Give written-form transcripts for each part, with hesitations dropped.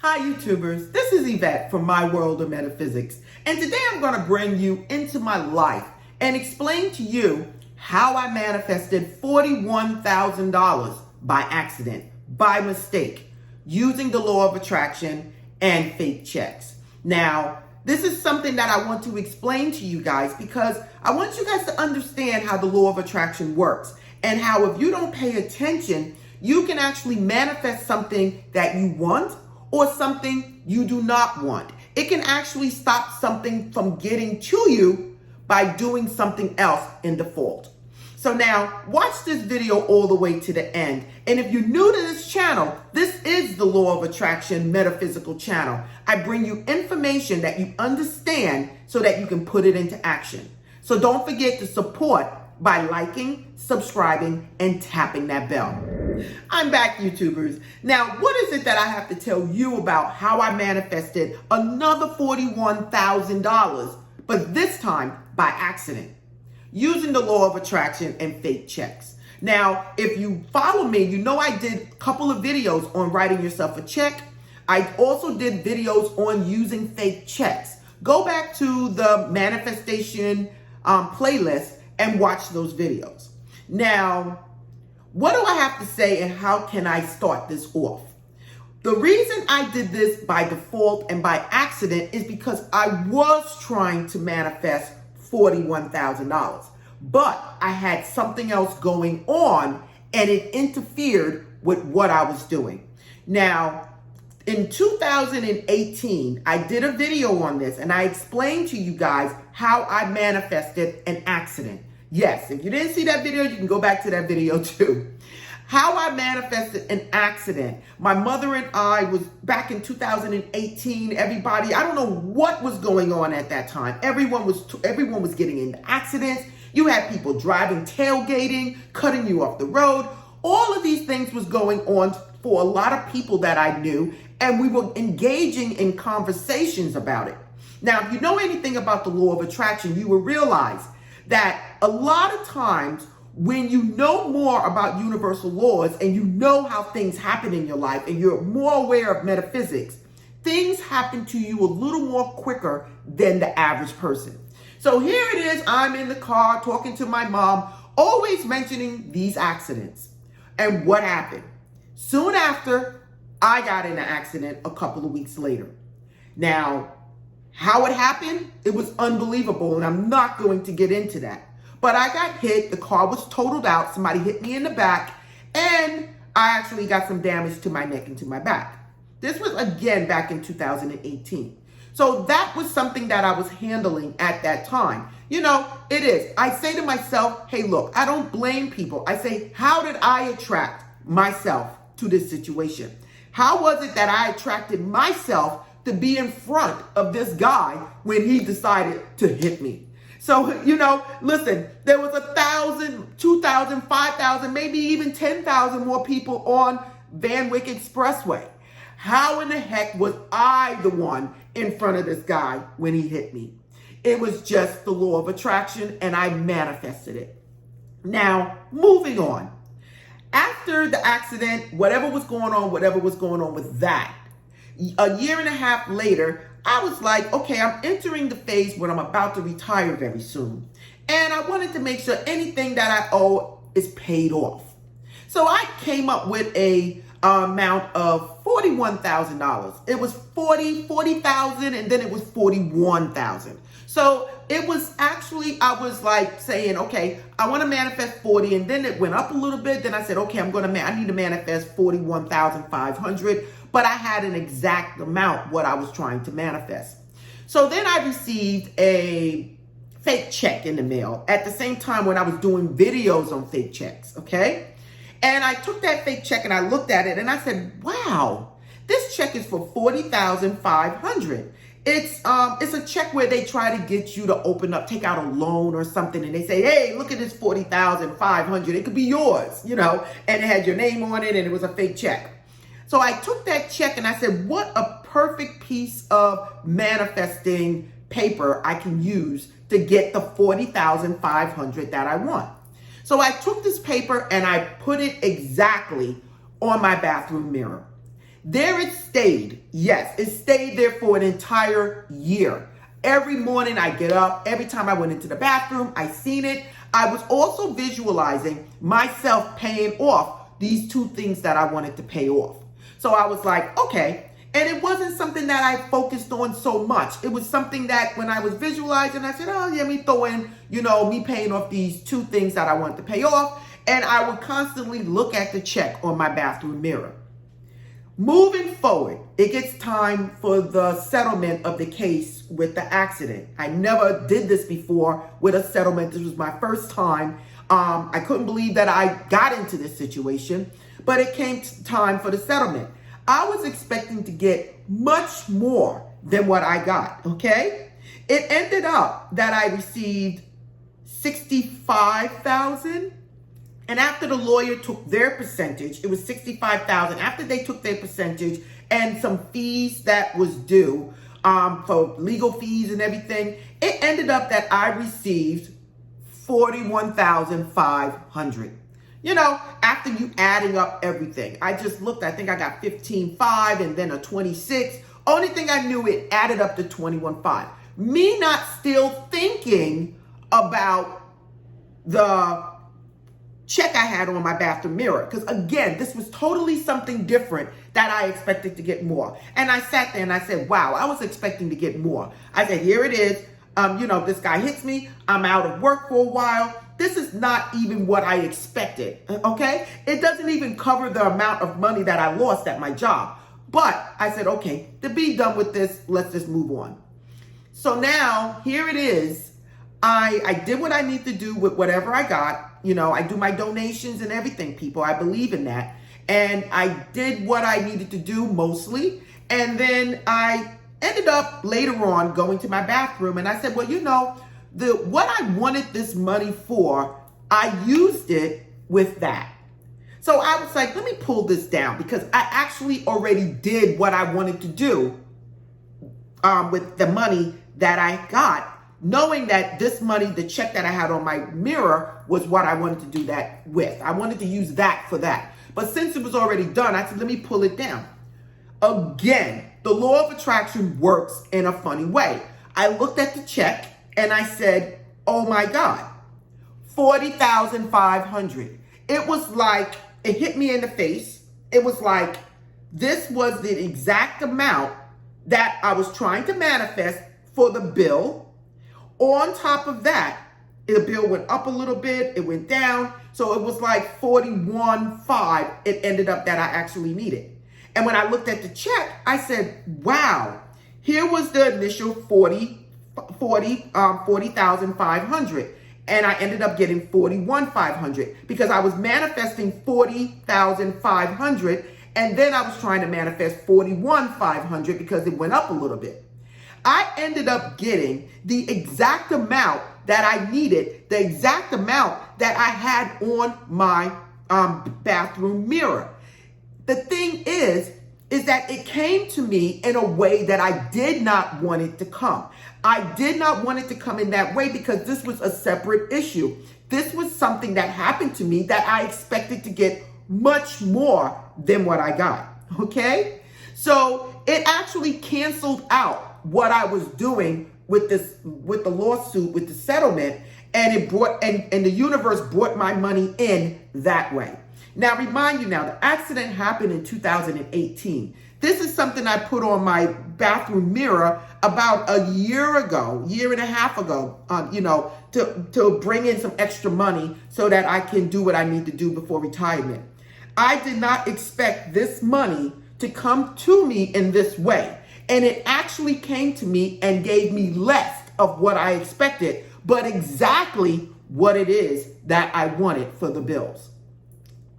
Hi YouTubers, this is Yvette from My World of Metaphysics, and today I'm going to bring you into my life and explain to you how I manifested $41,000 by accident, by mistake, using the law of attraction and fake checks. Now, this is something that I want to explain to you guys because I want you guys to understand how the law of attraction works and how if you don't pay attention, you can actually manifest something that you want or something you do not want. It can actually stop something from getting to you by doing something else in default. So now, watch this video all the way to the end. And if you're new to this channel, this is the Law of Attraction Metaphysical channel. I bring you information that you understand so that you can put it into action. So don't forget to support by liking, subscribing, and tapping that bell. I'm back, YouTubers. Now, what is it that I have to tell you about how I manifested another $41,000, but this time by accident, using the law of attraction and fake checks? Now, if you follow me, you know I did a couple of videos on writing yourself a check. I also did videos on using fake checks. Go back to the manifestation playlist and watch those videos. Now, what do I have to say and how can I start this off? The reason I did this by default and by accident is because I was trying to manifest $41,000, but I had something else going on and it interfered with what I was doing. Now, in 2018, I did a video on this and I explained to you guys how I manifested an accident. Yes, if you didn't see that video, you can go back to that video too. How I manifested an accident. My mother and I was back in 2018. Everybody, I don't know what was going on at that time. Everyone was getting into accidents. You had people driving, tailgating, cutting you off the road. All of these things was going on for a lot of people that I knew, and we were engaging in conversations about it. Now, if you know anything about the law of attraction, you will realize that a lot of times when you know more about universal laws and you know how things happen in your life and you're more aware of metaphysics, things happen to you a little more quicker than the average person. So here it is, I'm in the car talking to my mom, always mentioning these accidents. And what happened? Soon after, I got in an accident a couple of weeks later. Now, how it happened, it was unbelievable, and I'm not going to get into that. But I got hit, the car was totaled out, somebody hit me in the back, and I actually got some damage to my neck and to my back. This was, again, back in 2018. So that was something that I was handling at that time. You know, it is. I say to myself, hey, look, I don't blame people. I say, how did I attract myself to this situation? How was it that I attracted myself to be in front of this guy when he decided to hit me? So, you know, listen, there was 1,000, 2,000, 5,000, maybe even 10,000 more people on Van Wyck Expressway. How in the heck was I the one in front of this guy when he hit me? It was just the law of attraction, and I manifested it. Now, moving on. After the accident, whatever was going on with that, a year and a half later, I was like, okay, I'm entering the phase when I'm about to retire very soon. And I wanted to make sure anything that I owe is paid off. So I came up with a amount of $41,000. It was 40,000, and then it was 41,000. So it was actually, I was like saying, okay, I want to manifest 40, and then it went up a little bit. Then I said, okay, I need to manifest 41,500, but I had an exact amount what I was trying to manifest. So then I received a fake check in the mail at the same time when I was doing videos on fake checks, okay? And I took that fake check and I looked at it and I said, wow, this check is for $40,500. It's a check where they try to get you to take out a loan or something, and they say, hey, look at this $40,500. It could be yours, you know, and it had your name on it and it was a fake check. So I took that check and I said, what a perfect piece of manifesting paper I can use to get the $40,500 that I want. So I took this paper and I put it exactly on my bathroom mirror. There it stayed. Yes, it stayed there for an entire year. Every morning I get up, every time I went into the bathroom, I seen it. I was also visualizing myself paying off these two things that I wanted to pay off. So I was like, okay. And it wasn't something that I focused on so much. It was something that when I was visualizing, I said, oh yeah, me throw in, me paying off these two things that I wanted to pay off. And I would constantly look at the check on my bathroom mirror. Moving forward, it gets time for the settlement of the case with the accident. I never did this before with a settlement. This was my first time. I couldn't believe that I got into this situation, but it came time for the settlement. I was expecting to get much more than what I got, okay? It ended up that I received $65,000. And after the lawyer took their percentage, it was $65,000. After they took their percentage and some fees that was due for legal fees and everything, it ended up that I received $41,500. After you adding up everything, I just looked, I think I got 15.5 and then a 26. Only thing I knew, it added up to 21.5. Me not still thinking about the check I had on my bathroom mirror. Because again, this was totally something different that I expected to get more. And I sat there and I said, wow, I was expecting to get more. I said, here it is. This guy hits me. I'm out of work for a while. This is not even what I expected, okay? It doesn't even cover the amount of money that I lost at my job. But I said, okay, to be done with this, let's just move on. So now, here it is. I did what I need to do with whatever I got. I do my donations and everything, people. I believe in that. And I did what I needed to do mostly. And then I ended up later on going to my bathroom and I said, well, what I wanted this money for, I used it with that. So I was like, let me pull this down because I actually already did what I wanted to do with the money that I got, knowing that this money, the check that I had on my mirror, was what I wanted to do that with. I wanted to use that for that. But since it was already done, I said, let me pull it down. Again, the law of attraction works in a funny way. I looked at the check and I said, oh my God, $40,500. It was like, it hit me in the face. It was like, this was the exact amount that I was trying to manifest for the bill. On top of that, the bill went up a little bit, it went down. So it was like 41.5. It ended up that I actually needed. And when I looked at the check, I said, wow, here was the initial $40,500. And I ended up getting $41,500 because I was manifesting $40,500. And then I was trying to manifest $41,500 because it went up a little bit. I ended up getting the exact amount that I needed, the exact amount that I had on my bathroom mirror. The thing is that it came to me in a way that I did not want it to come. I did not want it to come in that way because this was a separate issue. This was something that happened to me that I expected to get much more than what I got, okay? So it actually canceled out what I was doing with the lawsuit, with the settlement, and it brought, and the universe brought my money in that way. Now, remind you now, the accident happened in 2018. This is something I put on my bathroom mirror about a year ago, year and a half ago, to bring in some extra money so that I can do what I need to do before retirement. I did not expect this money to come to me in this way. And it actually came to me and gave me less of what I expected, but exactly what it is that I wanted for the bills.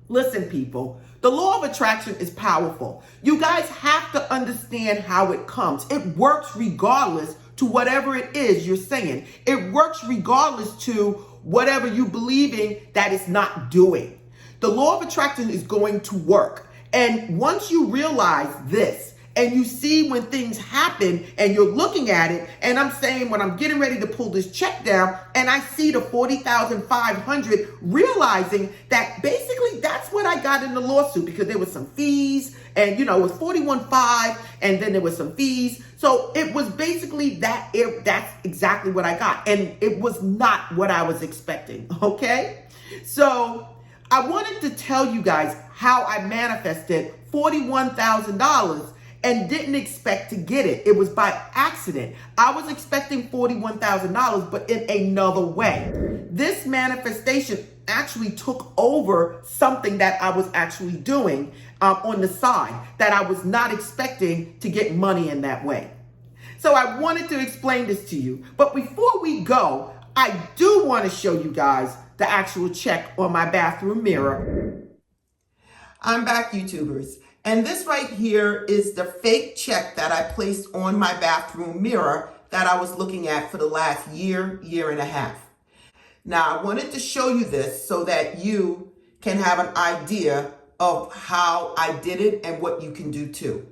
Listen, people, the law of attraction is powerful. You guys have to understand how it comes. It works regardless to whatever it is you're saying. It works regardless to whatever you believing that it's not doing. The law of attraction is going to work. And once you realize this, And you see when things happen and you're looking at it, and I'm saying when I'm getting ready to pull this check down and I see the $40,500, realizing that basically that's what I got in the lawsuit, because there was some fees and it was 41.5 and then there was some fees. So it was basically that's exactly what I got. And it was not what I was expecting. Okay. So I wanted to tell you guys how I manifested $41,000 and didn't expect to get it. It was by accident. I was expecting $41,000, but in another way. This manifestation actually took over something that I was actually doing on the side that I was not expecting to get money in that way. So I wanted to explain this to you. But before we go, I do want to show you guys the actual check on my bathroom mirror. I'm back, YouTubers. And this right here is the fake check that I placed on my bathroom mirror that I was looking at for the last year and a half. Now, I wanted to show you this so that you can have an idea of how I did it and what you can do too.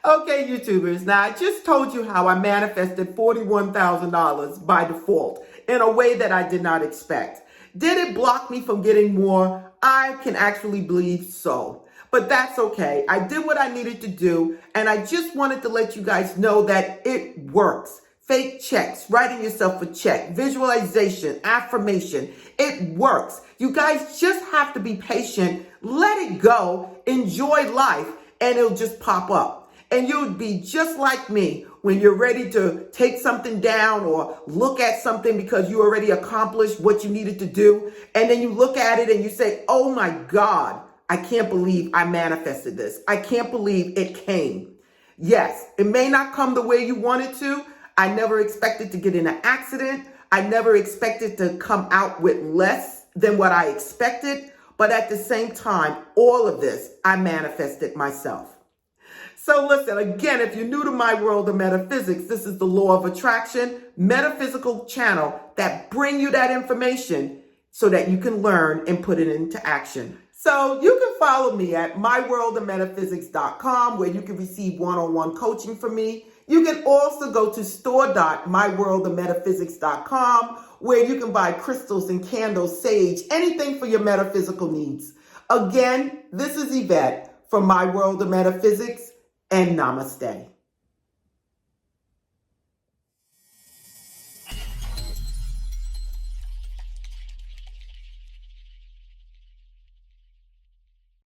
Okay, YouTubers, now I just told you how I manifested $41,000 by default in a way that I did not expect. Did it block me from getting more? I can actually believe so. But that's okay. I did what I needed to do, and I just wanted to let you guys know that it works. Fake checks, writing yourself a check, visualization, affirmation, it works. You guys just have to be patient, let it go, enjoy life, and it'll just pop up. And you'll be just like me when you're ready to take something down or look at something because you already accomplished what you needed to do. And then you look at it and you say, oh my God, I can't believe I manifested this. I can't believe it came. Yes, it may not come the way you wanted to. I never expected to get in an accident. I never expected to come out with less than what I expected. But at the same time, all of this, I manifested myself. So listen, again, if you're new to my world of metaphysics, this is the law of attraction, metaphysical channel that bring you that information so that you can learn and put it into action. So you can follow me at myworldofmetaphysics.com, where you can receive one-on-one coaching from me. You can also go to store.myworldofmetaphysics.com, where you can buy crystals and candles, sage, anything for your metaphysical needs. Again, this is Yvette from My World of Metaphysics, and namaste.